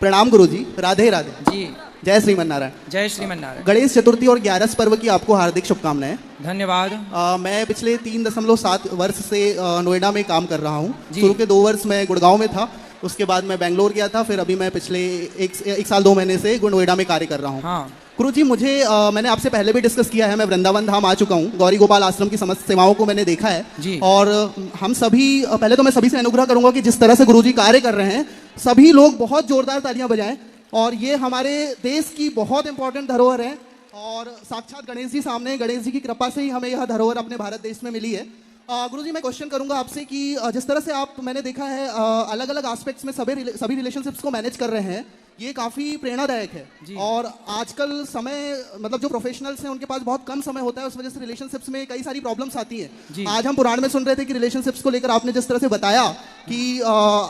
प्रणाम गुरुजी, राधे राधे जी। जय श्रीमन नारायण। जय श्रीमन नारायण। गणेश चतुर्थी और 11 पर्व की आपको हार्दिक शुभकामनाएं। धन्यवाद। मैं पिछले 3.7 वर्ष से नोएडा में काम कर रहा हूँ। जी। शुरू के 2 वर्ष मैं गुड़गांव में था, उसके बाद मैं बेंगलोर गया था, फिर अभी मैं पिछले एक साल 2 महीने से नोएडा में कार्य कर रहा हूँ। हाँ। गुरुजी, मुझे मैंने आपसे पहले भी डिस्कस किया है, मैं वृंदावन धाम आ चुका हूँ, गौरी गोपाल आश्रम की समस्त सेवाओं को मैंने देखा है जी। और हम सभी, पहले तो मैं सभी से अनुग्रह करूंगा कि जिस तरह से गुरुजी कार्य कर रहे हैं, सभी लोग बहुत जोरदार तालियां बजाएं। और ये हमारे देश की बहुत इंपॉर्टेंट धरोहर है और साक्षात गणेश जी सामने, गणेश जी की कृपा से ही हमें यह धरोहर अपने भारत देश में मिली है। गुरुजी, मैं क्वेश्चन करूंगा आपसे कि जिस तरह से आप, मैंने देखा है अलग अलग एस्पेक्ट्स में सभी रिलेशनशिप्स को मैनेज कर रहे हैं, ये काफ़ी प्रेरणादायक है। और आजकल समय, मतलब जो प्रोफेशनल्स हैं उनके पास बहुत कम समय होता है, उस वजह से रिलेशनशिप्स में कई सारी प्रॉब्लम्स आती हैं। आज हम पुराण में सुन रहे थे कि रिलेशनशिप्स को लेकर आपने जिस तरह से बताया कि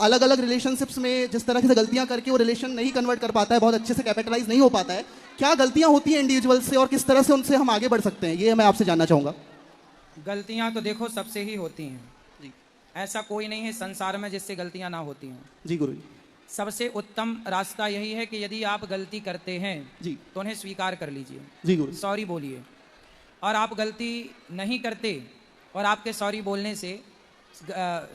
अलग अलग रिलेशनशिप्स में जिस तरह से गलतियां करके वो रिलेशन नहीं कन्वर्ट कर पाता है, बहुत अच्छे से कैपिटलाइज नहीं हो पाता है, क्या गलतियां होती हैं इंडिविजुअल से और किस तरह से उनसे हम आगे बढ़ सकते हैं, ये मैं आपसे जानना चाहूँगा। गलतियां तो देखो सबसे ही होती हैं जी। ऐसा कोई नहीं है संसार में जिससे गलतियां ना होती हैं जी गुरुजी। सबसे उत्तम रास्ता यही है कि यदि आप गलती करते हैं जी तो उन्हें स्वीकार कर लीजिए जी गुरुजी। सॉरी बोलिए। और आप गलती नहीं करते और आपके सॉरी बोलने से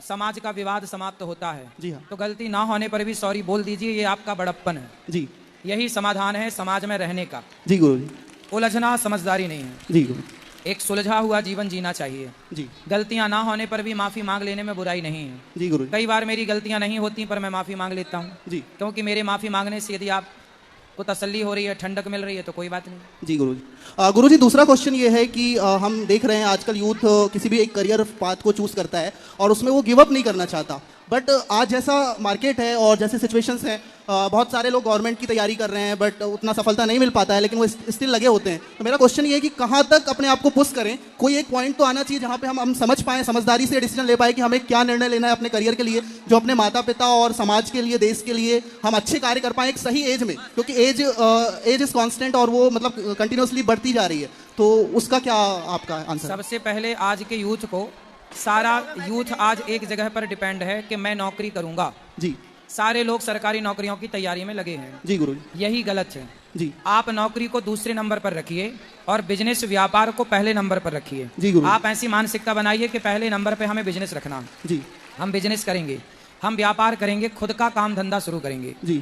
समाज का विवाद समाप्त होता है। जी हाँ। तो गलती ना होने पर भी सॉरी बोल दीजिए, ये आपका बड़प्पन है जी। यही समाधान है समाज में रहने का। जी गुरुजी। उलझना समझदारी नहीं है जी गुरुजी। एक सुलझा हुआ जीवन जीना चाहिए। जी। गलतियां ना होने पर भी माफी मांग लेने में बुराई नहीं है। जी गुरुजी। कई बार मेरी गलतियां नहीं होती पर मैं माफी मांग लेता हूँ जी। क्योंकि मेरे माफी मांगने से यदि आपको तसल्ली हो रही है, ठंडक मिल रही है तो कोई बात नहीं। जी गुरुजी। गुरुजी, दूसरा क्वेश्चन ये है कि हम देख रहे हैं आजकल यूथ किसी भी एक करियर पाथ को चूज करता है और उसमें वो गिव अप नहीं करना चाहता, बट आज जैसा मार्केट है और जैसे सिचुएशंस हैं, बहुत सारे लोग गवर्नमेंट की तैयारी कर रहे हैं बट उतना सफलता नहीं मिल पाता है, लेकिन वो स्टिल लगे होते हैं। तो मेरा क्वेश्चन ये है कि कहाँ तक अपने आप को पुश करें, कोई एक पॉइंट तो आना चाहिए जहाँ पे हम समझ पाएं, समझदारी से डिसीजन ले पाए कि हमें क्या निर्णय लेना है अपने करियर के लिए, जो अपने माता पिता और समाज के लिए, देश के लिए हम अच्छे कार्य कर पाएं एक सही एज में, क्योंकि एज इज कॉन्स्टेंट और वो मतलब कंटिन्यूसली बढ़ती जा रही है। तो उसका क्या आपका आंसर? सबसे पहले आज के यूथ को, सारा यूथ आज एक जगह पर डिपेंड है कि मैं नौकरी करूंगा। जी। सारे लोग सरकारी नौकरियों की तैयारी में लगे हैं। जी गुरुजी। यही गलत है जी। आप नौकरी को दूसरे नंबर पर रखिए और बिजनेस व्यापार को पहले नंबर पर रखिए। जी गुरुजी। आप ऐसी मानसिकता बनाइए कि पहले नंबर पे हमें बिजनेस रखना। जी। हम बिजनेस करेंगे, हम व्यापार करेंगे, खुद का काम धंधा शुरू करेंगे। जी।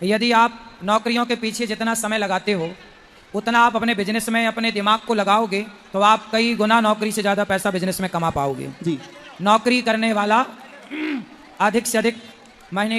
यदि आप नौकरियों के पीछे जितना समय लगाते हो उतना आप अपने बिजनेस में अपने दिमाग को लगाओगे तो आप कई गुना नौकरी से ज्यादा पैसा बिजनेस में कमा पाओगे। जी। नौकरी करने वाला अधिक से अधिक महीने